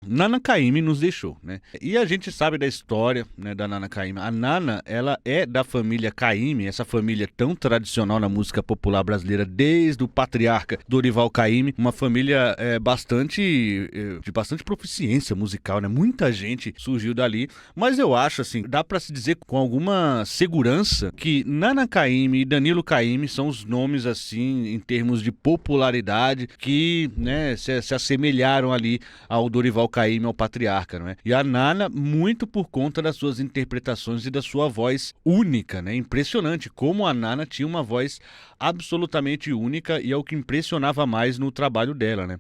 Nana Caymmi nos deixou, né? E a gente sabe da história, né, da Nana Caymmi. A Nana, ela é da família Caymmi, essa família tão tradicional na música popular brasileira desde o patriarca Dorival Caymmi, uma família de bastante proficiência musical, né? Muita gente surgiu dali, mas eu acho, assim, dá pra se dizer com alguma segurança que Nana Caymmi e Danilo Caymmi são os nomes, assim, em termos de popularidade, que, né, se assemelharam ali ao Dorival Caymmi, ao patriarca, não é? E a Nana, muito por conta das suas interpretações e da sua voz única, né? Impressionante como a Nana tinha uma voz absolutamente única e é o que impressionava mais no trabalho dela, né?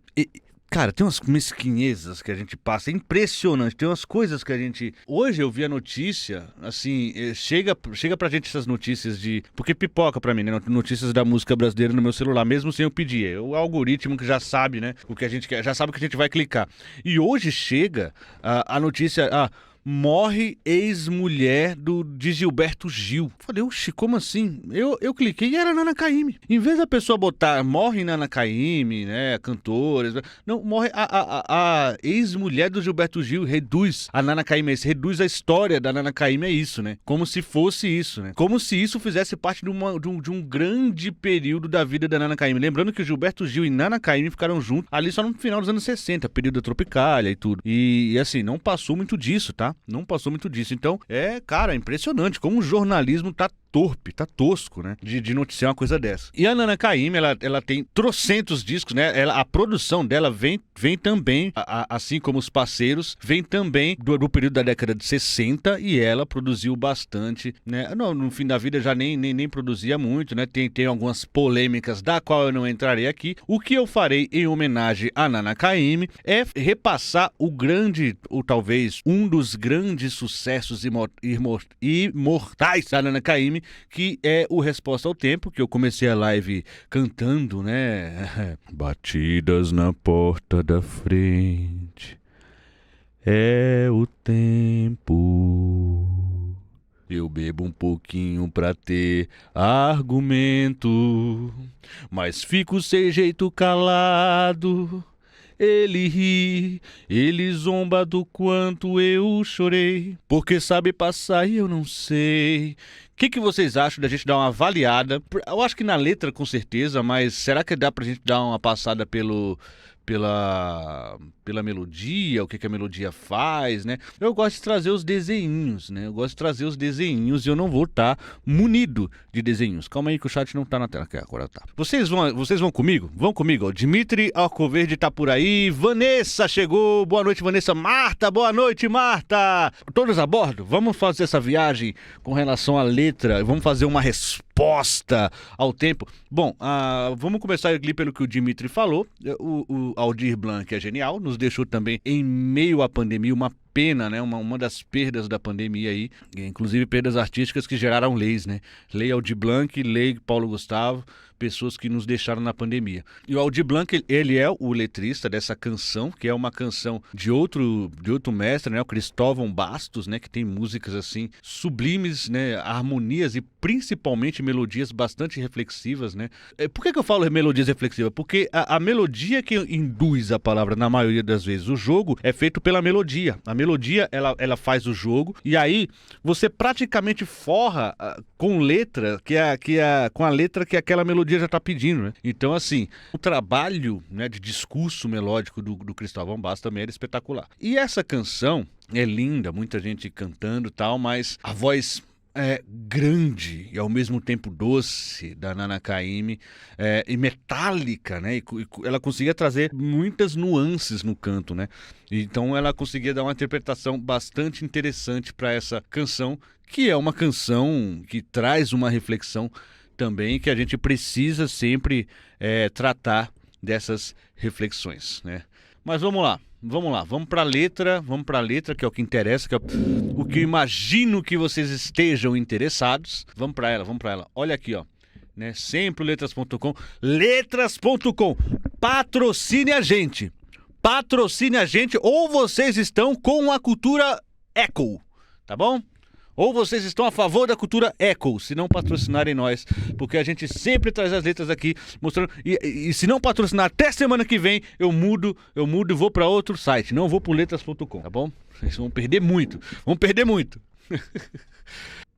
Cara, tem umas mesquinhezas que a gente passa, é impressionante, tem umas coisas que a gente... Hoje eu vi a notícia, assim, chega pra gente essas notícias de... Porque pipoca pra mim, né? Notícias da música brasileira no meu celular, mesmo sem eu pedir. É o algoritmo que já sabe, né? O que a gente quer, já sabe o que a gente vai clicar. E hoje chega a notícia... morre ex-mulher de Gilberto Gil. Falei, oxi, como assim? Eu cliquei e era Nana Caymmi. Em vez da pessoa botar morre Nana Caymmi, né, cantora, não, morre a ex-mulher do Gilberto Gil, reduz a Nana Caymmi, reduz a história da Nana Caymmi, é isso, né? Como se fosse isso, né? Como se isso fizesse parte de um grande período da vida da Nana Caymmi. Lembrando que o Gilberto Gil e Nana Caymmi ficaram juntos ali só no final dos anos 60, período da Tropicália e tudo. E assim, não passou muito disso, tá? Não passou muito disso. Então, cara, impressionante como o jornalismo tá torpe, tá tosco, né? De noticiar uma coisa dessa. E a Nana Caymmi, ela tem trocentos discos, né? A produção dela vem também, assim como os parceiros, vem também do período da década de 60 e ela produziu bastante, né? No fim da vida já nem produzia muito, né? Tem algumas polêmicas da qual eu não entrarei aqui. O que eu farei em homenagem a Nana Caymmi é repassar talvez um dos grandes sucessos imortais da Nana Caymmi, que é o Resposta ao Tempo, que eu comecei a live cantando, né? Batidas na porta da frente, é o tempo. Eu bebo um pouquinho pra ter argumento, mas fico sem jeito calado. Ele ri, ele zomba do quanto eu chorei, porque sabe passar e eu não sei. O que vocês acham da gente dar uma avaliada? Eu acho que na letra com certeza, mas será que dá pra gente dar uma passada pela melodia, o que a melodia faz, né? Eu gosto de trazer os desenhinhos, né? E eu não vou estar munido de desenhos. Calma aí que o chat não tá na tela, que agora tá. Vocês vão comigo? Vão comigo, ó. Dimitri Alcoverde tá por aí, Vanessa chegou, boa noite, Vanessa. Marta, boa noite, Marta. Todos a bordo? Vamos fazer essa viagem com relação à letra, vamos fazer uma resposta ao tempo. Bom, vamos começar ali pelo que o Dimitri falou. O Aldir Blanc é genial, nos deixou também em meio à pandemia, uma pena, né? Uma das perdas da pandemia aí, inclusive perdas artísticas que geraram leis, né? Lei Aldir Blanc, Lei Paulo Gustavo, pessoas que nos deixaram na pandemia. E o Aldir Blanc, ele é o letrista dessa canção, que é uma canção de outro mestre, né? O Cristóvão Bastos, né? Que tem músicas assim sublimes, né? Harmonias e principalmente melodias bastante reflexivas, né? Por que eu falo melodias reflexivas? Porque a melodia que induz a palavra na maioria das vezes, o jogo é feito pela melodia. A melodia, ela faz o jogo e aí você praticamente forra com letra, com a letra que aquela melodia já tá pedindo, né? Então, assim, o trabalho, né, de discurso melódico do Cristóvão Bastos também era espetacular. E essa canção é linda, muita gente cantando e tal, mas a voz grande e ao mesmo tempo doce da Nana Caymmi e metálica, né? E ela conseguia trazer muitas nuances no canto, né? Então ela conseguia dar uma interpretação bastante interessante para essa canção, que é uma canção que traz uma reflexão também que a gente precisa sempre tratar dessas reflexões, né? Mas vamos lá, vamos pra letra, que é o que interessa, que é o que eu imagino que vocês estejam interessados. Vamos pra ela. Olha aqui, ó, né? Sempre letras.com, patrocine a gente, ou vocês estão com a cultura eco, tá bom? Ou vocês estão a favor da cultura eco, se não patrocinarem nós, porque a gente sempre traz as letras aqui mostrando. E se não patrocinar até semana que vem, eu mudo e vou para outro site. Não vou pro letras.com, tá bom? Vocês vão perder muito.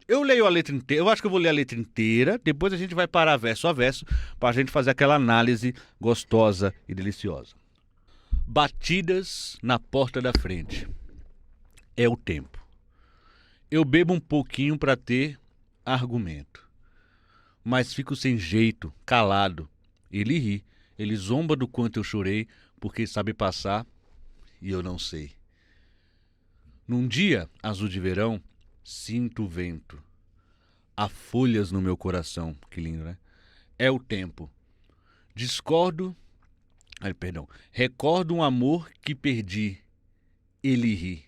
Eu leio a letra inteira, eu acho que eu vou ler a letra inteira, depois a gente vai parar verso a verso pra gente fazer aquela análise gostosa e deliciosa. Batidas na porta da frente. É o tempo. Eu bebo um pouquinho pra ter argumento. Mas fico sem jeito, calado. Ele ri, ele zomba do quanto eu chorei, porque sabe passar e eu não sei. Num dia azul de verão, sinto o vento. Há folhas no meu coração. Que lindo, né? É o tempo. Recordo um amor que perdi. Ele ri.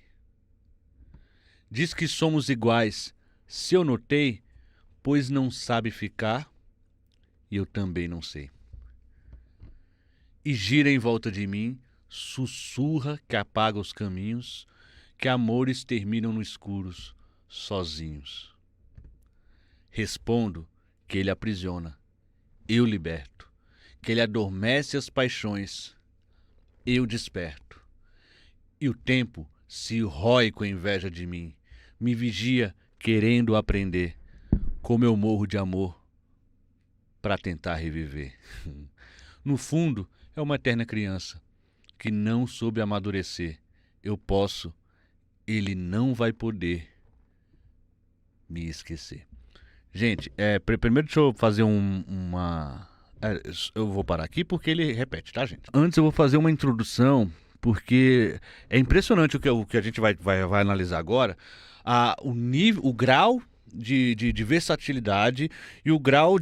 Diz que somos iguais. Se eu notei, pois não sabe ficar, e eu também não sei. E gira em volta de mim, sussurra que apaga os caminhos, que amores terminam no escuros, sozinhos. Respondo que ele aprisiona, eu liberto, que ele adormece as paixões, eu desperto. E o tempo se rói com inveja de mim, me vigia querendo aprender, como eu morro de amor para tentar reviver. No fundo, é uma eterna criança que não soube amadurecer. Eu posso, ele não vai poder me esquecer. Gente, primeiro deixa eu fazer eu vou parar aqui porque ele repete, tá, gente? Antes eu vou fazer uma introdução, porque é impressionante o que a gente vai analisar agora. O grau de versatilidade e o grau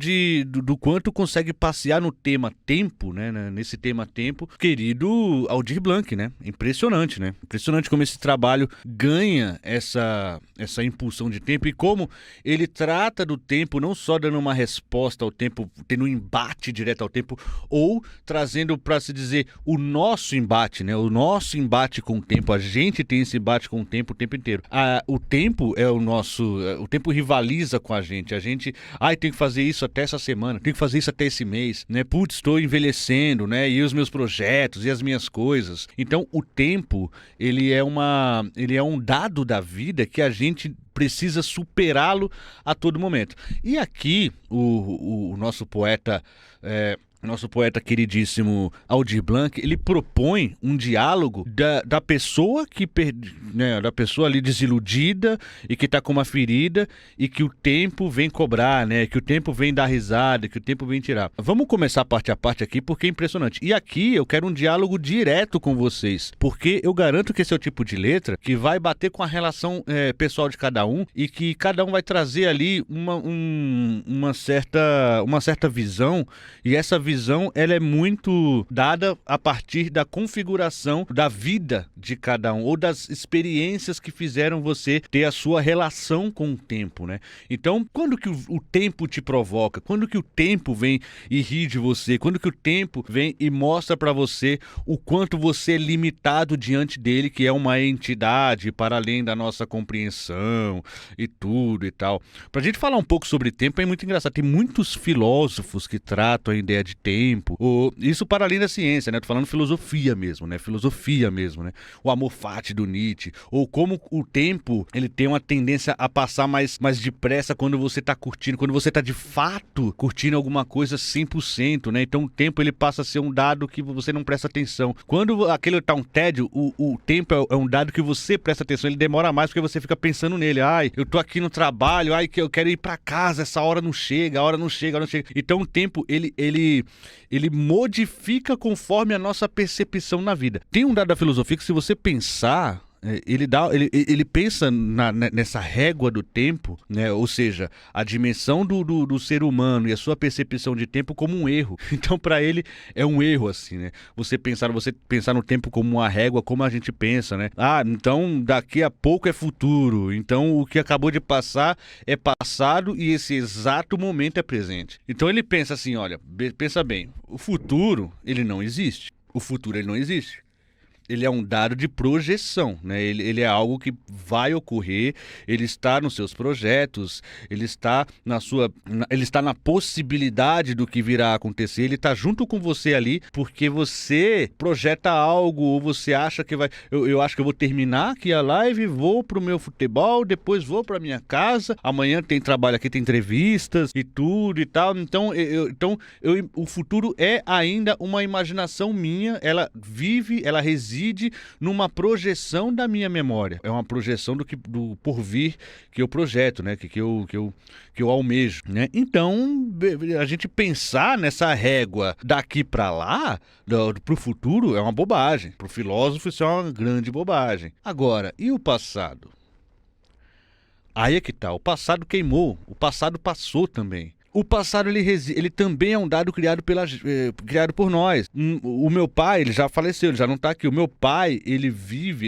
do quanto consegue passear no tema tempo, né? Nesse tema tempo, querido Aldir Blanc, né? Impressionante, né? Impressionante como esse trabalho ganha essa impulsão de tempo e como ele trata do tempo não só dando uma resposta ao tempo, tendo um embate direto ao tempo, ou trazendo, para se dizer, o nosso embate, né? O nosso embate com o tempo. A gente tem esse embate com o tempo inteiro. O tempo é o nosso... O tempo rivaliza com a gente. A gente, tem que fazer isso até essa semana, tem que fazer isso até esse mês, né? Putz, estou envelhecendo, né? E os meus projetos e as minhas coisas. Então, o tempo, ele é um dado da vida que a gente precisa superá-lo a todo momento. E aqui, o nosso poeta... Nosso poeta queridíssimo Aldir Blanc, ele propõe um diálogo da pessoa da pessoa ali desiludida e que está com uma ferida e que o tempo vem cobrar, né? Que o tempo vem dar risada, que o tempo vem tirar. Vamos começar parte a parte aqui porque é impressionante. E aqui eu quero um diálogo direto com vocês, porque eu garanto que esse é o tipo de letra que vai bater com a relação pessoal de cada um e que cada um vai trazer ali uma certa visão, e essa visão ela é muito dada a partir da configuração da vida de cada um ou das experiências que fizeram você ter a sua relação com o tempo, né? Então, quando que o tempo te provoca? Quando que o tempo vem e ri de você? Quando que o tempo vem e mostra pra você o quanto você é limitado diante dele, que é uma entidade para além da nossa compreensão e tudo e tal. Pra gente falar um pouco sobre tempo é muito engraçado. Tem muitos filósofos que tratam a ideia de tempo, isso para além da ciência, né? Tô falando filosofia mesmo, né? O amor fati do Nietzsche, ou como o tempo, ele tem uma tendência a passar mais depressa quando você tá curtindo, quando você tá de fato curtindo alguma coisa 100%, né? Então o tempo, ele passa a ser um dado que você não presta atenção. Quando aquele tá um tédio, o tempo é um dado que você presta atenção, ele demora mais porque você fica pensando nele. Eu tô aqui no trabalho, que eu quero ir pra casa, essa hora não chega, a hora não chega. Então o tempo, ele modifica conforme a nossa percepção na vida. Tem um dado da filosofia que, se você pensar, ele pensa nessa régua do tempo, né? Ou seja, a dimensão do ser humano e a sua percepção de tempo como um erro. Então, para ele, é um erro, assim, né? Você pensar no tempo como uma régua, como a gente pensa, né? Então daqui a pouco é futuro. Então, o que acabou de passar é passado e esse exato momento é presente. Então, ele pensa assim, olha, pensa bem, o futuro, ele não existe. ele é um dado de projeção, né? Ele é algo que vai ocorrer, ele está nos seus projetos, ele está ele está na possibilidade do que virá a acontecer, ele está junto com você ali, porque você projeta algo, ou você acha que vai... Eu acho que eu vou terminar aqui a live, vou pro meu futebol, depois vou pra minha casa, amanhã tem trabalho aqui, tem entrevistas e tudo e tal, então o futuro é ainda uma imaginação minha, ela reside numa projeção da minha memória. É uma projeção do porvir que eu projeto, né? Que eu almejo, né? Então, a gente pensar nessa régua daqui para lá, pro futuro, é uma bobagem. Pro filósofo, isso é uma grande bobagem. Agora, e o passado? Aí é que tá. O passado queimou. O passado passou também. O passado, ele também é um dado criado por nós. O meu pai, ele já faleceu, ele já não está aqui. O meu pai, ele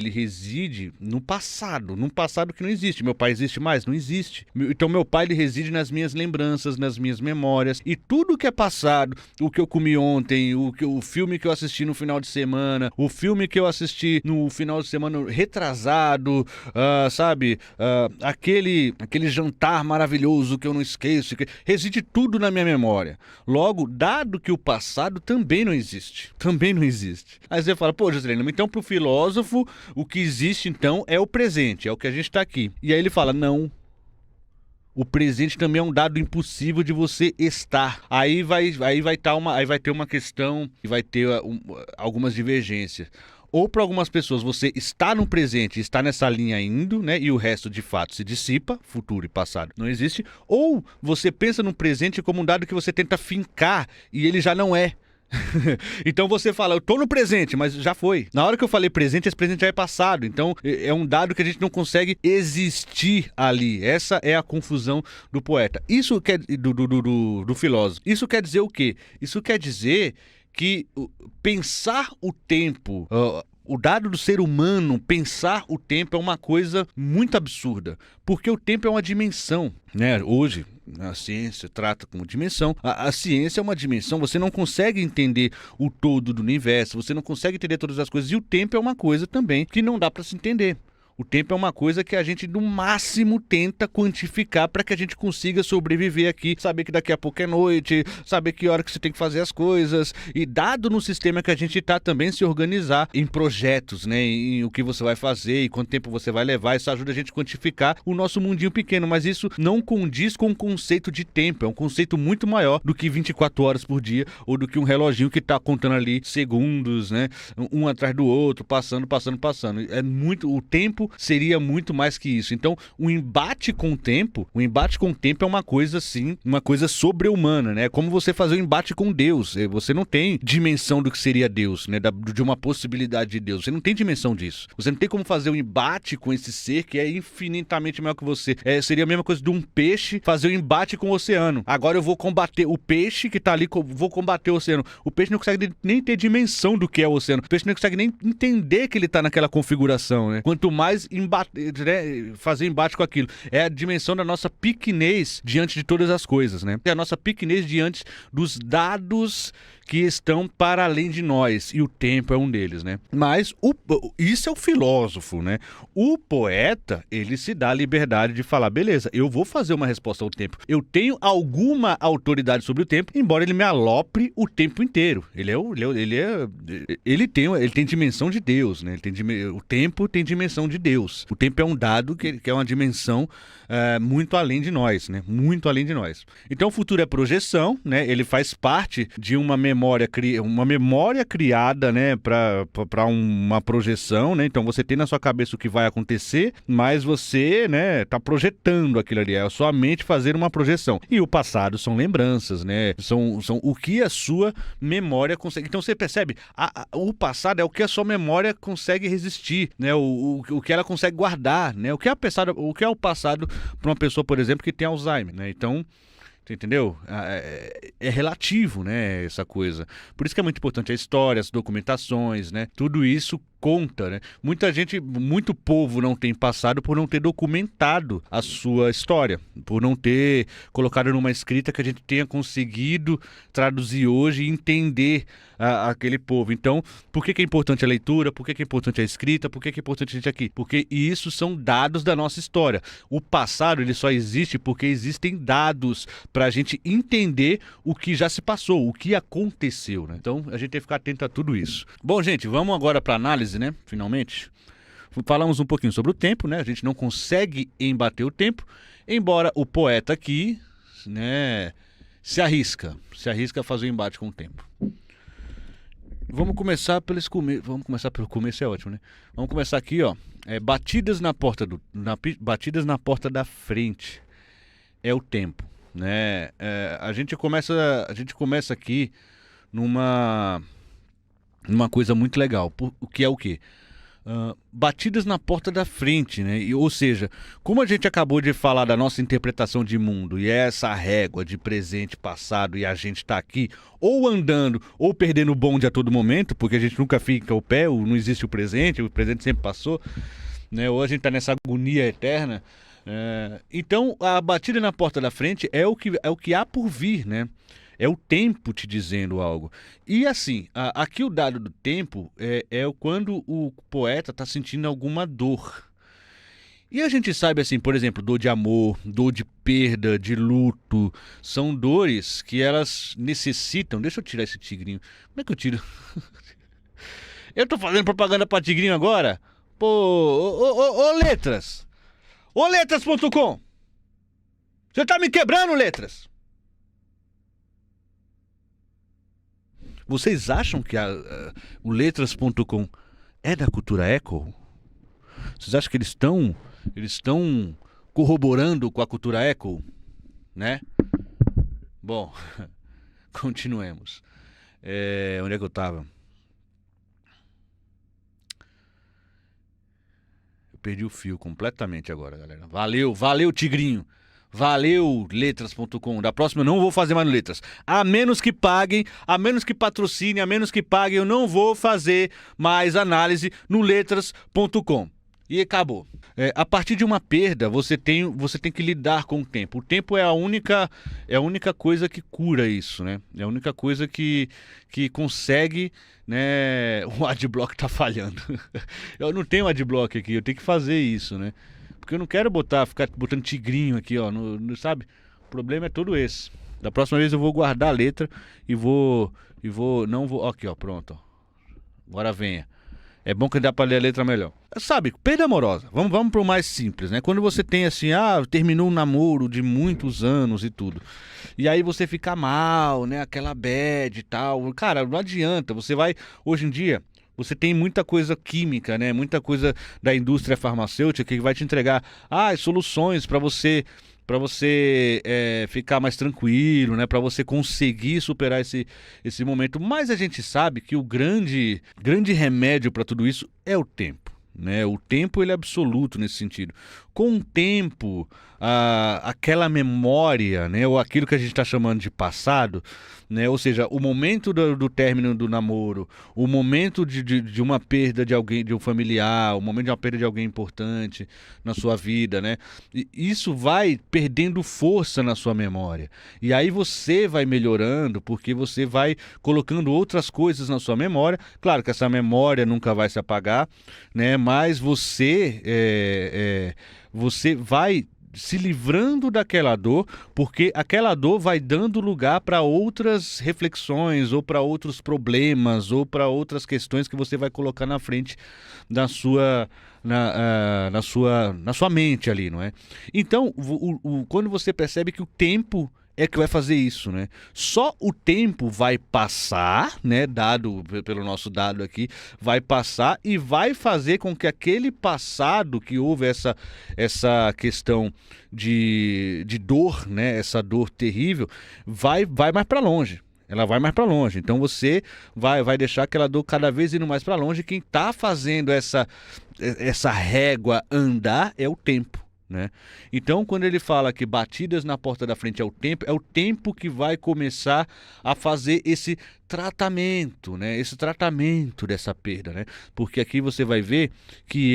reside no passado que não existe. Meu pai existe mais? Não existe. Então meu pai, ele reside nas minhas lembranças, nas minhas memórias. E tudo que é passado, o que eu comi ontem, o filme que eu assisti no final de semana, o filme que eu assisti no final de semana retrasado, sabe? Aquele jantar maravilhoso que eu não esqueço, reside tudo na minha memória. Logo, dado que o passado também não existe. Também não existe. Aí você fala, pô, Joselino, então pro filósofo, o que existe então é o presente, é o que a gente está aqui. E aí ele fala, não. O presente também é um dado impossível de você estar. Aí vai ter uma questão e vai ter algumas divergências. Ou para algumas pessoas você está no presente, está nessa linha indo, né? E o resto de fato se dissipa, futuro e passado não existe. Ou você pensa no presente como um dado que você tenta fincar e ele já não é. Então você fala, eu tô no presente, mas já foi. Na hora que eu falei presente, esse presente já é passado. Então é um dado que a gente não consegue existir ali. Essa é a confusão do poeta. Isso quer do filósofo. Isso quer dizer o quê? Isso quer dizer que pensar o tempo, o dado do ser humano, pensar o tempo é uma coisa muito absurda, porque o tempo é uma dimensão, né? Hoje a ciência trata como dimensão, a ciência é uma dimensão, você não consegue entender o todo do universo, você não consegue entender todas as coisas, e o tempo é uma coisa também que não dá para se entender. O tempo é uma coisa que a gente, no máximo, tenta quantificar para que a gente consiga sobreviver aqui, saber que daqui a pouco é noite, saber que hora que você tem que fazer as coisas, e dado no sistema que a gente está também se organizar em projetos, né, em o que você vai fazer e quanto tempo você vai levar, isso ajuda a gente a quantificar o nosso mundinho pequeno, mas isso não condiz com o conceito de tempo, é um conceito muito maior do que 24 horas por dia, ou do que um reloginho que está contando ali segundos, né, um atrás do outro, passando. O tempo seria muito mais que isso. Então, o embate com o tempo é uma coisa assim, uma coisa sobre-humana, né? É como você fazer um embate com Deus. Você não tem dimensão do que seria Deus, né? De uma possibilidade de Deus. Você não tem dimensão disso. Você não tem como fazer um embate com esse ser que é infinitamente maior que você. Seria a mesma coisa de um peixe fazer um embate com o oceano. Agora eu vou combater o peixe que tá ali, vou combater o oceano. O peixe não consegue nem ter dimensão do que é o oceano. O peixe não consegue nem entender que ele tá naquela configuração, né? Quanto mais fazer embate com aquilo. É a dimensão da nossa pequenez diante de todas as coisas, né? É a nossa pequenez diante dos dados que estão para além de nós, e o tempo é um deles, né? Mas isso é o filósofo, né? O poeta, ele se dá a liberdade de falar, beleza, eu vou fazer uma resposta ao tempo. Eu tenho alguma autoridade sobre o tempo, embora ele me alopre o tempo inteiro. Ele tem dimensão de Deus, né? O tempo tem dimensão de Deus. O tempo é um dado que é uma dimensão muito além de nós, né? Muito além de nós. Então o futuro é projeção, né? Ele faz parte de uma memória criada, né, para uma projeção, né? Então você tem na sua cabeça o que vai acontecer, mas você, né, tá projetando aquilo ali, é a sua mente fazer uma projeção. E o passado são lembranças, né? São o que a sua memória consegue. Então você percebe, o passado é o que a sua memória consegue resistir, né? O que ela consegue guardar, né? O que é o passado para uma pessoa, por exemplo, que tem Alzheimer, né? Então, entendeu? É relativo, né, essa coisa. Por isso que é muito importante a história, as documentações, né? Tudo isso conta, né? Muita gente, muito povo não tem passado por não ter documentado a sua história, por não ter colocado numa escrita que a gente tenha conseguido traduzir hoje e entender aquele povo. Então, por que é importante a leitura? Por que é importante a escrita? Por que é importante a gente aqui? Porque isso são dados da nossa história. O passado, ele só existe porque existem dados para a gente entender o que já se passou, o que aconteceu, né? Então, a gente tem que ficar atento a tudo isso. Bom, gente, vamos agora para análise, né? Finalmente. Falamos um pouquinho sobre o tempo, né? A gente não consegue embater o tempo, embora o poeta aqui, né, se arrisca a fazer o embate com o tempo. Vamos começar pelo começo, é ótimo, né? Vamos começar aqui, ó. Batidas na porta da frente é o tempo, né? A gente começa aqui numa coisa muito legal. O que é o quê? Batidas na porta da frente, né? Ou seja, como a gente acabou de falar da nossa interpretação de mundo e essa régua de presente, passado, e a gente está aqui ou andando ou perdendo o bonde a todo momento, porque a gente nunca fica ao pé, não existe o presente sempre passou, né? Ou a gente está nessa agonia eterna. Então a batida na porta da frente é o que há por vir, né? É o tempo te dizendo algo. E assim, aqui o dado do tempo é quando o poeta está sentindo alguma dor. E a gente sabe assim, por exemplo, dor de amor, dor de perda, de luto, são dores que elas necessitam... Deixa eu tirar esse tigrinho. Como é que eu tiro? Eu tô fazendo propaganda pra tigrinho agora? Pô, ô Letras! Ô Letras.com! Você tá me quebrando, Letras! Vocês acham que o Letras.com é da Cultura Eco? Vocês acham que eles estão corroborando com a Cultura Eco? Né? Bom, continuemos. Onde é que eu tava? Eu perdi o fio completamente agora, galera. Valeu, Tigrinho. Valeu, Letras.com. Da próxima eu não vou fazer mais no Letras. A menos que paguem, a menos que patrocinem, a menos que paguem, eu não vou fazer mais análise no Letras.com. E acabou. A partir de uma perda, você tem que lidar com o tempo. O tempo é a única coisa que cura isso, né? É a única coisa que consegue, né? O adblock tá falhando. Eu não tenho adblock aqui, eu tenho que fazer isso, né? Porque eu não quero ficar botando tigrinho aqui, ó, sabe? O problema é todo esse. Da próxima vez eu vou guardar a letra não vou, aqui, ó, pronto, ó. Agora venha. É bom que dá pra ler a letra melhor. Sabe, perda amorosa. Vamos pro mais simples, né? Quando você tem assim, terminou um namoro de muitos anos e tudo. E aí você fica mal, né? Aquela bad e tal. Cara, não adianta. Hoje em dia, você tem muita coisa química, né? Muita coisa da indústria farmacêutica que vai te entregar soluções para você ficar mais tranquilo, né? Para você conseguir superar esse momento. Mas a gente sabe que o grande remédio para tudo isso é o tempo, né? O tempo, ele é absoluto nesse sentido. Com o tempo, aquela memória, né? Ou aquilo que a gente está chamando de passado, né? Ou seja, o momento do término do namoro, o momento de uma perda de alguém, de um familiar, o momento de uma perda de alguém importante na sua vida, né? E isso vai perdendo força na sua memória. E aí você vai melhorando porque você vai colocando outras coisas na sua memória. Claro que essa memória nunca vai se apagar, né? Mas você vai se livrando daquela dor, porque aquela dor vai dando lugar para outras reflexões, ou para outros problemas, ou para outras questões que você vai colocar na frente na sua mente ali, não é? Então, quando você percebe que o tempo é que vai fazer isso, né? Só o tempo vai passar, né? Dado pelo nosso dado aqui, vai passar e vai fazer com que aquele passado que houve essa questão de dor, né? Essa dor terrível, vai mais para longe. Ela vai mais para longe. Então você vai deixar aquela dor cada vez indo mais para longe. Quem está fazendo essa régua andar é o tempo. né? Então, quando ele fala que batidas na porta da frente é o tempo que vai começar a fazer esse tratamento, né? Esse tratamento dessa perda, né? Porque aqui você vai ver que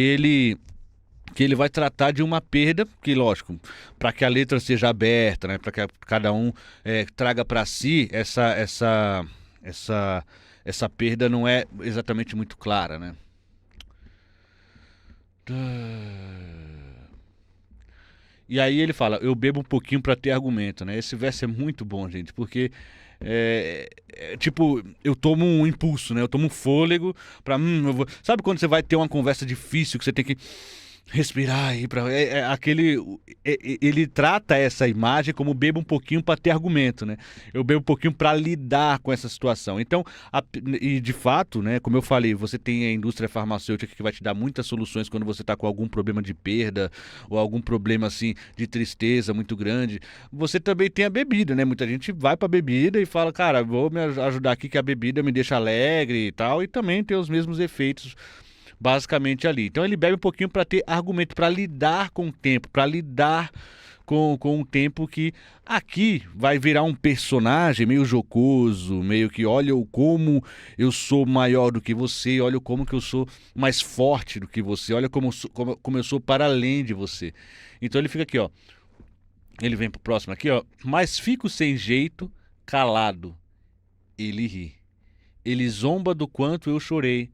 ele vai tratar de uma perda, que lógico, para que a letra seja aberta, né? Para que cada um traga para si essa perda não é exatamente muito clara, né? E aí ele fala, eu bebo um pouquinho pra ter argumento, né? Esse verso é muito bom, gente, porque tipo, eu tomo um impulso, né? Eu tomo um fôlego pra... Sabe quando você vai ter uma conversa difícil que você tem que respirar e para ele trata essa imagem como bebo um pouquinho para ter argumento, né? Eu bebo um pouquinho para lidar com essa situação. Então, e de fato, né, como eu falei, você tem a indústria farmacêutica que vai te dar muitas soluções quando você está com algum problema de perda ou algum problema assim de tristeza muito grande. Você também tem a bebida, né? Muita gente vai para bebida e fala, cara, vou me ajudar aqui que a bebida me deixa alegre e tal, e também tem os mesmos efeitos basicamente ali. Então ele bebe um pouquinho para ter argumento, para lidar com o tempo, para lidar com o tempo que aqui vai virar um personagem meio jocoso, meio que olha como eu sou maior do que você, olha como que eu sou mais forte do que você, olha como eu sou para além de você. Então ele fica aqui, ó. Ele vem pro próximo aqui, ó. Mas fico sem jeito, calado. Ele ri. Ele zomba do quanto eu chorei,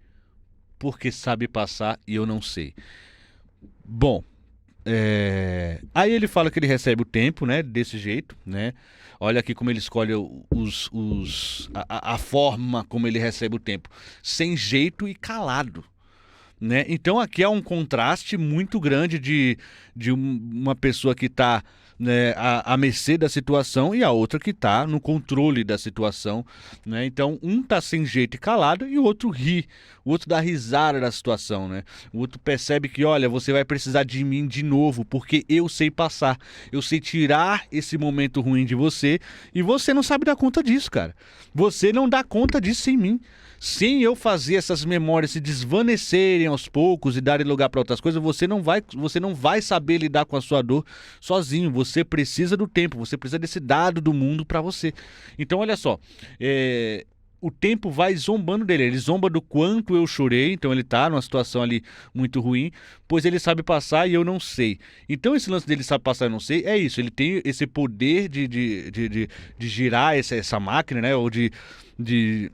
porque sabe passar e eu não sei. Bom, aí ele fala que ele recebe o tempo, né? Desse jeito, né? Olha aqui como ele escolhe a forma como ele recebe o tempo. Sem jeito e calado. Né? Então aqui é um contraste muito grande de uma pessoa que está, né, à mercê da situação e a outra que está no controle da situação. Né? Então um está sem jeito e calado e o outro ri, o outro dá risada da situação. Né? O outro percebe que, olha, você vai precisar de mim de novo porque eu sei passar, eu sei tirar esse momento ruim de você e você não sabe dar conta disso, cara. Você não dá conta disso sem mim. Sem eu fazer essas memórias se desvanecerem aos poucos e darem lugar para outras coisas, você não vai saber lidar com a sua dor sozinho. Você precisa do tempo, você precisa desse dado do mundo para você. Então, olha só, o tempo vai zombando dele. Ele zomba do quanto eu chorei, então ele tá numa situação ali muito ruim, pois ele sabe passar e eu não sei. Então esse lance dele sabe passar e eu não sei, é isso. Ele tem esse poder de girar essa máquina, né? Ou de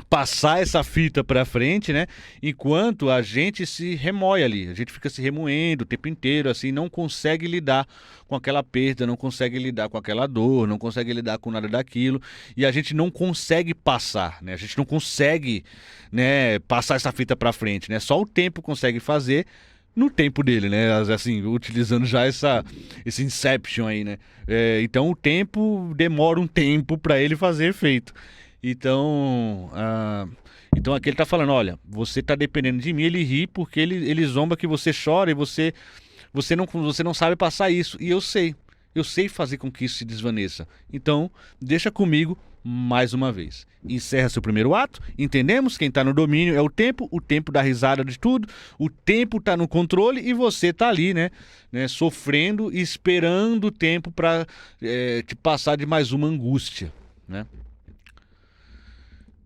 passar essa fita pra frente, né? Enquanto a gente se remoe ali, a gente fica se remoendo o tempo inteiro, assim, não consegue lidar com aquela perda, não consegue lidar com aquela dor, não consegue lidar com nada daquilo, e a gente não consegue passar, né? A gente não consegue, né, passar essa fita pra frente, né? Só o tempo consegue fazer no tempo dele, né? Assim, utilizando já esse Inception aí, né? Então o tempo demora um tempo pra ele fazer efeito. Então, aqui ele tá falando, olha, você tá dependendo de mim, ele ri porque ele zomba que você chora e você não sabe passar isso. E eu sei fazer com que isso se desvaneça. Então, deixa comigo mais uma vez. Encerra seu primeiro ato, entendemos, quem tá no domínio é o tempo dá risada de tudo, o tempo tá no controle e você tá ali, né sofrendo e esperando o tempo para te passar de mais uma angústia, né?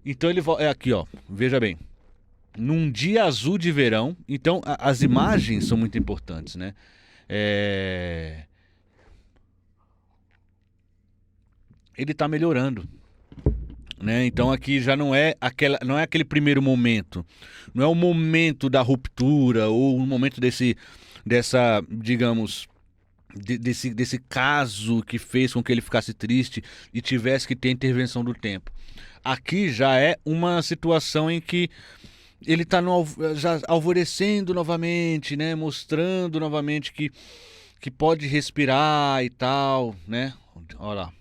Então ele aqui, ó, veja bem. Num dia azul de verão, então as imagens são muito importantes, né? Ele tá melhorando, né? Então aqui já não é aquele primeiro momento, não é o momento da ruptura ou o momento dessa, digamos, desse caso que fez com que ele ficasse triste e tivesse que ter intervenção do tempo. Aqui já é uma situação em que ele está já alvorecendo novamente, né? Mostrando novamente que pode respirar e tal, né? Olha lá.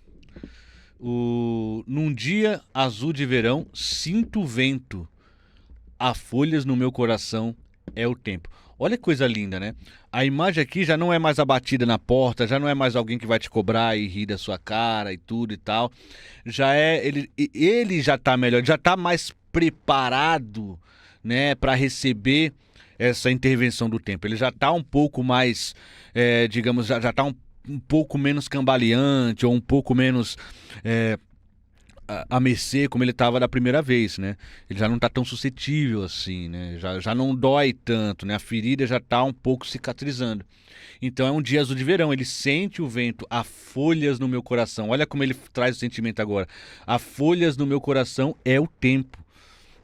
Num dia azul de verão, sinto o vento. Há folhas no meu coração, é o tempo. Olha que coisa linda, né? A imagem aqui já não é mais a batida na porta, já não é mais alguém que vai te cobrar e rir da sua cara e tudo e tal. Já é ele já tá melhor, já tá mais preparado, né, para receber essa intervenção do tempo. Ele já está um pouco mais, digamos, já está um pouco menos cambaleante ou um pouco menos a mercê como ele estava da primeira vez, né? Ele já não está tão suscetível assim, né? Já não dói tanto, né? A ferida já está um pouco cicatrizando. Então é um dia azul de verão, ele sente o vento, há folhas no meu coração. Olha como ele traz o sentimento agora. Há folhas no meu coração é o tempo,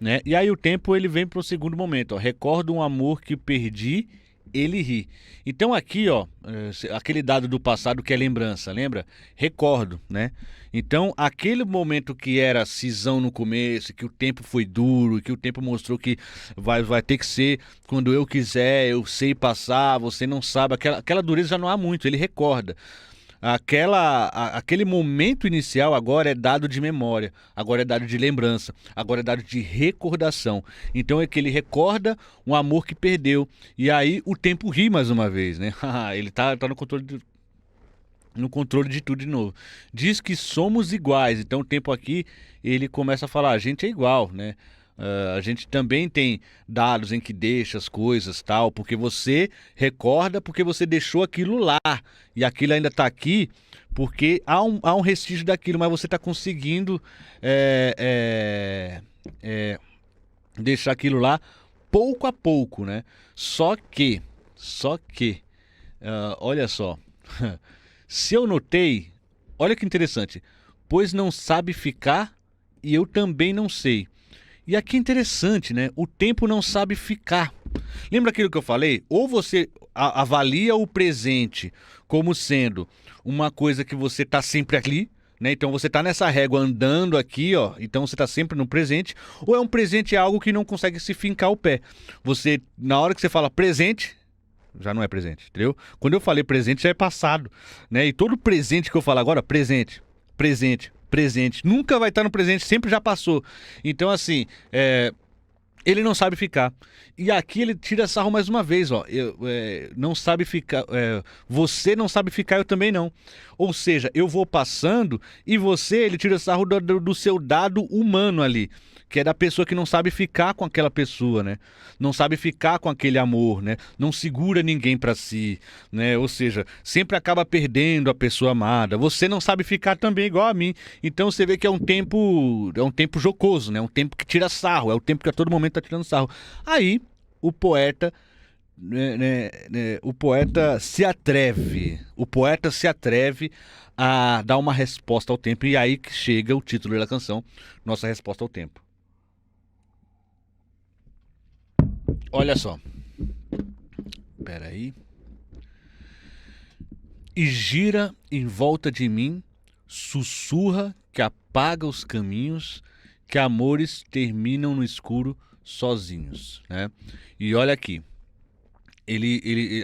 né? E aí o tempo ele vem para o segundo momento, ó. Recordo um amor que perdi, ele ri. Então aqui, ó, aquele dado do passado que é lembrança, lembra? Recordo, né? Então aquele momento que era cisão no começo, que o tempo foi duro, que o tempo mostrou que vai ter que ser quando eu quiser, eu sei passar, você não sabe, aquela dureza já não há muito, ele recorda. Aquele momento inicial agora é dado de memória, agora é dado de lembrança, agora é dado de recordação. Então é que ele recorda um amor que perdeu. E aí o tempo ri mais uma vez, né? Ele tá no controle de tudo de novo. Diz que somos iguais. Então o tempo aqui ele começa a falar, a gente é igual, né? A gente também tem dados em que deixa as coisas tal, porque você recorda, porque você deixou aquilo lá e aquilo ainda está aqui, porque há um restígio daquilo, mas você está conseguindo deixar aquilo lá pouco a pouco, né? Só que, olha só, se eu notei, olha que interessante, pois não sabe ficar e eu também não sei. E aqui é interessante, né? O tempo não sabe ficar. Lembra aquilo que eu falei? Ou você avalia o presente como sendo uma coisa que você está sempre ali, né? Então você está nessa régua andando aqui, ó. Então você está sempre no presente. Ou é um presente algo que não consegue se fincar o pé. Você, na hora que você fala presente, já não é presente, entendeu? Quando eu falei presente já é passado, né? E todo presente que eu falo agora, presente, presente, nunca vai estar no presente, sempre já passou. Então assim, ele não sabe ficar. E aqui ele tira sarro mais uma vez, ó. Não sabe ficar. Você não sabe ficar, eu também não. Ou seja, eu vou passando e ele tira sarro do seu dado humano ali. Que é da pessoa que não sabe ficar com aquela pessoa, né? Não sabe ficar com aquele amor, né? Não segura ninguém pra si, né? Ou seja, sempre acaba perdendo a pessoa amada. Você não sabe ficar também igual a mim. Então você vê que é um tempo jocoso, né? Um tempo que tira sarro, é o tempo que a todo momento tá tirando sarro. Aí o poeta o poeta se atreve a dar uma resposta ao tempo, e aí que chega o título da canção, Nossa Resposta ao Tempo. Olha só. Peraí. E gira em volta de mim, sussurra que apaga os caminhos, que amores terminam no escuro sozinhos, né? E olha aqui.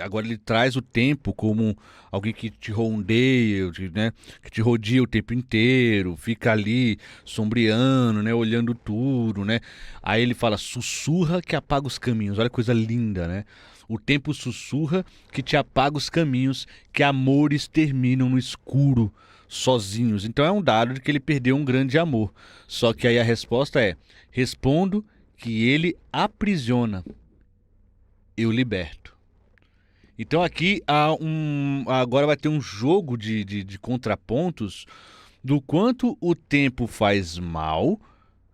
Agora ele traz o tempo como alguém que te rondeia, né? Que te rodeia o tempo inteiro, fica ali sombreando, né? Olhando tudo, né? Aí ele fala, sussurra que apaga os caminhos. Olha que coisa linda, né? O tempo sussurra que te apaga os caminhos, que amores terminam no escuro, sozinhos. Então é um dado de que ele perdeu um grande amor. Só que aí a resposta é, respondo que ele aprisiona, eu liberto. Então aqui agora vai ter um jogo de contrapontos do quanto o tempo faz mal,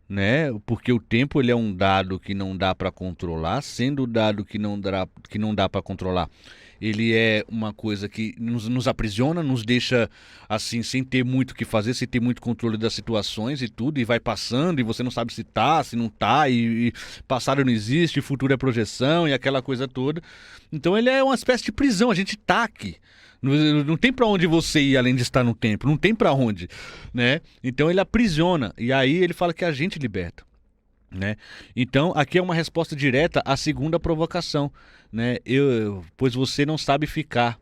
né? Porque o tempo ele é um dado que não dá para controlar, sendo o dado que não dá para controlar. Ele é uma coisa que nos aprisiona, nos deixa assim, sem ter muito o que fazer, sem ter muito controle das situações e tudo, e vai passando, e você não sabe se tá, se não tá, e passado não existe, futuro é projeção, e aquela coisa toda. Então ele é uma espécie de prisão, a gente tá aqui. Não tem pra onde você ir além de estar no tempo, não tem pra onde, né? Então ele aprisiona, e aí ele fala que a gente liberta, né? Então aqui é uma resposta direta à segunda provocação, né? Pois você não sabe ficar,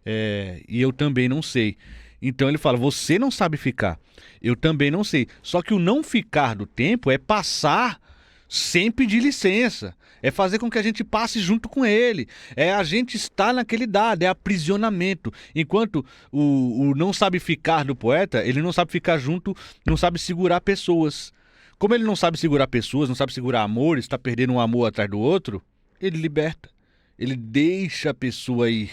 e eu também não sei. Então ele fala, você não sabe ficar, eu também não sei. Só que o não ficar do tempo é passar sem pedir licença, é fazer com que a gente passe junto com ele, é a gente estar naquele dado, é aprisionamento. Enquanto o não sabe ficar do poeta, ele não sabe ficar junto, não sabe segurar pessoas. Como ele não sabe segurar pessoas, não sabe segurar amor, está perdendo um amor atrás do outro, ele liberta. Ele deixa a pessoa ir.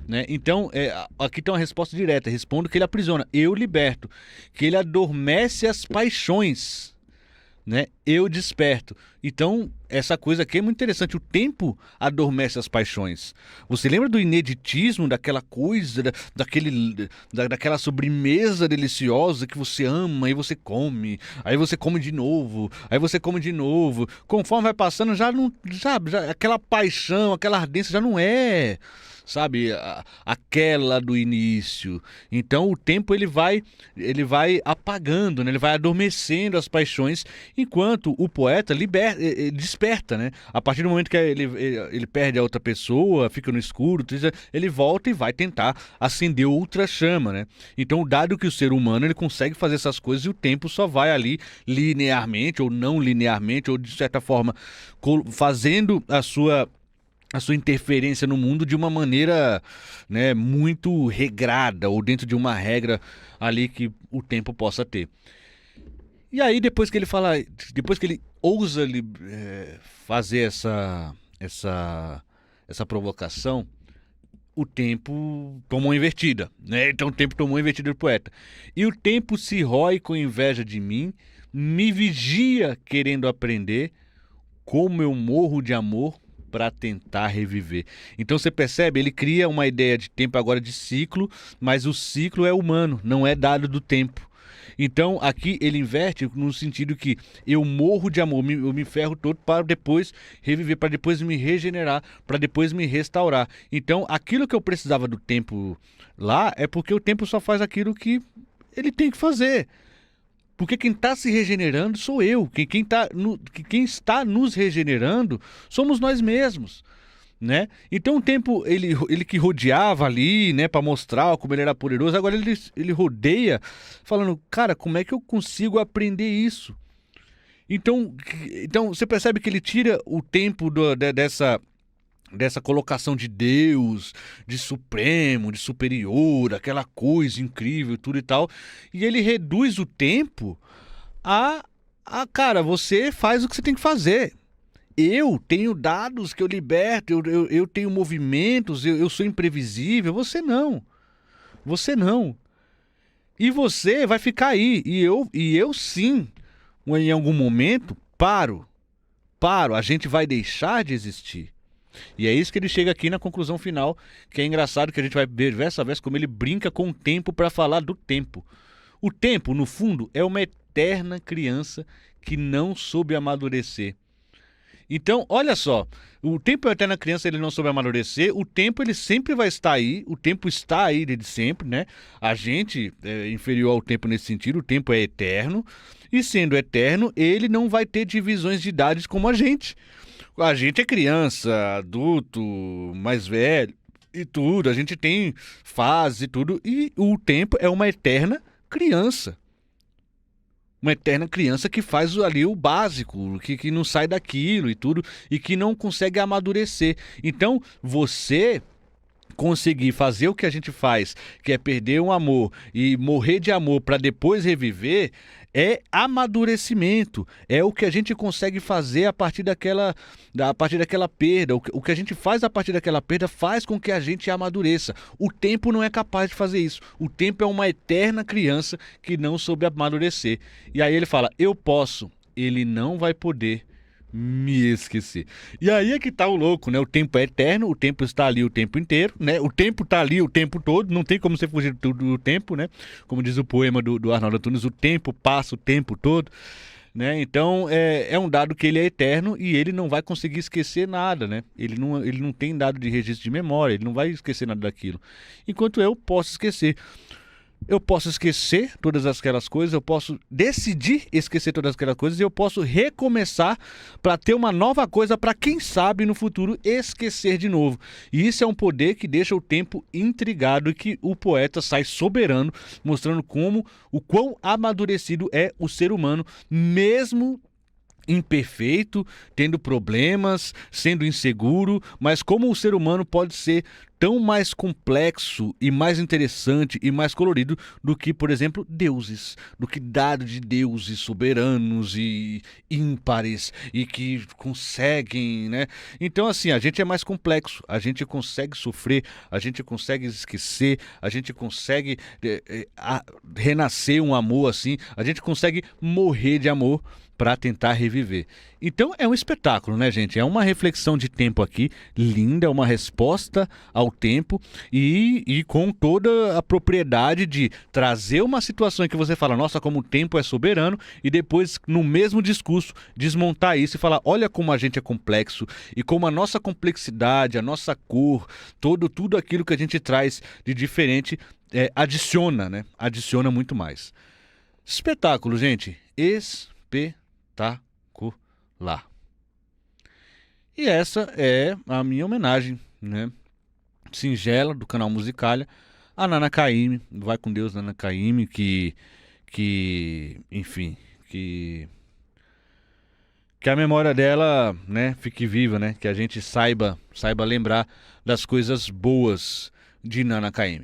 Né? Então, aqui tem uma resposta direta. Respondo que ele aprisiona. Eu liberto. Que ele adormece as paixões. Né? Eu desperto. Então, essa coisa aqui é muito interessante. O tempo adormece as paixões. Você lembra do ineditismo, daquela coisa, daquela sobremesa deliciosa que você ama, aí você come de novo, aí você come de novo. Conforme vai passando, já não, já aquela paixão, aquela ardência já não é, sabe, aquela do início. Então o tempo ele vai apagando, né? Ele vai adormecendo as paixões, enquanto o poeta desperta, né? A partir do momento que ele perde a outra pessoa, fica no escuro, ele volta e vai tentar acender outra chama, né? Então, dado que o ser humano ele consegue fazer essas coisas, e o tempo só vai ali linearmente ou não linearmente, ou de certa forma fazendo a sua interferência no mundo de uma maneira, né, muito regrada, ou dentro de uma regra ali que o tempo possa ter. E aí, depois que ele ousa fazer essa provocação, o tempo tomou uma invertida, né? Então o tempo tomou uma invertida do poeta. E o tempo se rói com inveja de mim, me vigia querendo aprender, como eu morro de amor para tentar reviver. Então você percebe, ele cria uma ideia de tempo agora de ciclo, mas o ciclo é humano, não é dado do tempo. Então aqui ele inverte no sentido que eu morro de amor, eu me ferro todo para depois reviver, para depois me regenerar, para depois me restaurar. Então aquilo que eu precisava do tempo lá é porque o tempo só faz aquilo que ele tem que fazer. Porque quem está se regenerando sou eu. Quem está nos regenerando somos nós mesmos. Né? Então o tempo ele que rodeava ali, né, para mostrar como ele era poderoso, agora ele rodeia falando, cara, como é que eu consigo aprender isso? Então você percebe que ele tira o tempo dessa colocação de Deus, de supremo, de superior, aquela coisa incrível, tudo e tal, e ele reduz o tempo cara, você faz o que você tem que fazer. Eu tenho dados que eu liberto, eu tenho movimentos, eu sou imprevisível. Você não. Você não. E você vai ficar aí. E eu sim, em algum momento, paro. A gente vai deixar de existir. E é isso que ele chega aqui na conclusão final, que é engraçado, que a gente vai ver verso a verso como ele brinca com o tempo para falar do tempo. O tempo, no fundo, é uma eterna criança que não soube amadurecer. Então, olha só, o tempo é eterna criança, ele não soube amadurecer, o tempo ele sempre vai estar aí, o tempo está aí desde sempre, né? A gente é inferior ao tempo nesse sentido, o tempo é eterno, e sendo eterno, ele não vai ter divisões de idades como a gente. A gente é criança, adulto, mais velho e tudo, a gente tem fase e tudo, e o tempo é uma eterna criança. Uma eterna criança que faz ali o básico, que não sai daquilo e tudo, e que não consegue amadurecer. Então, você conseguir fazer o que a gente faz, que é perder um amor e morrer de amor para depois reviver, é amadurecimento. É o que a gente consegue fazer a partir daquela perda. O que a gente faz a partir daquela perda faz com que a gente amadureça. O tempo não é capaz de fazer isso. O tempo é uma eterna criança que não soube amadurecer. E aí ele fala, eu posso. Ele não vai poder me esquecer. E aí é que tá o louco, né? O tempo é eterno, o tempo está ali o tempo inteiro, né? O tempo tá ali o tempo todo, não tem como você fugir do tempo, né? Como diz o poema do Arnaldo Antunes, o tempo passa o tempo todo, né? Então é um dado que ele é eterno e ele não vai conseguir esquecer nada, né? Ele não tem dado de registro de memória, ele não vai esquecer nada daquilo. Enquanto eu posso esquecer. Eu posso esquecer todas aquelas coisas, eu posso decidir esquecer todas aquelas coisas e eu posso recomeçar para ter uma nova coisa para, quem sabe, no futuro esquecer de novo. E isso é um poder que deixa o tempo intrigado e que o poeta sai soberano, mostrando o quão amadurecido é o ser humano, mesmo imperfeito, tendo problemas, sendo inseguro, mas como o ser humano pode ser tão mais complexo e mais interessante e mais colorido do que, por exemplo, deuses, do que dado de deuses soberanos e ímpares e que conseguem, né? Então, assim, a gente é mais complexo, a gente consegue sofrer, a gente consegue esquecer, a gente consegue renascer um amor assim, a gente consegue morrer de amor para tentar reviver. Então é um espetáculo, né, gente? É uma reflexão de tempo aqui, linda, é uma resposta ao tempo e com toda a propriedade de trazer uma situação em que você fala, nossa, como o tempo é soberano, e depois, no mesmo discurso, desmontar isso e falar, olha como a gente é complexo e como a nossa complexidade, a nossa cor, tudo aquilo que a gente traz de diferente adiciona, né? Adiciona muito mais. Espetáculo, gente. Espetacular. E essa é a minha homenagem, né? Singela, do canal Musicalha, a Nana Caymmi. Vai com Deus, Nana Caymmi, enfim, que a memória dela, né, fique viva, né? Que a gente saiba lembrar das coisas boas de Nana Caymmi.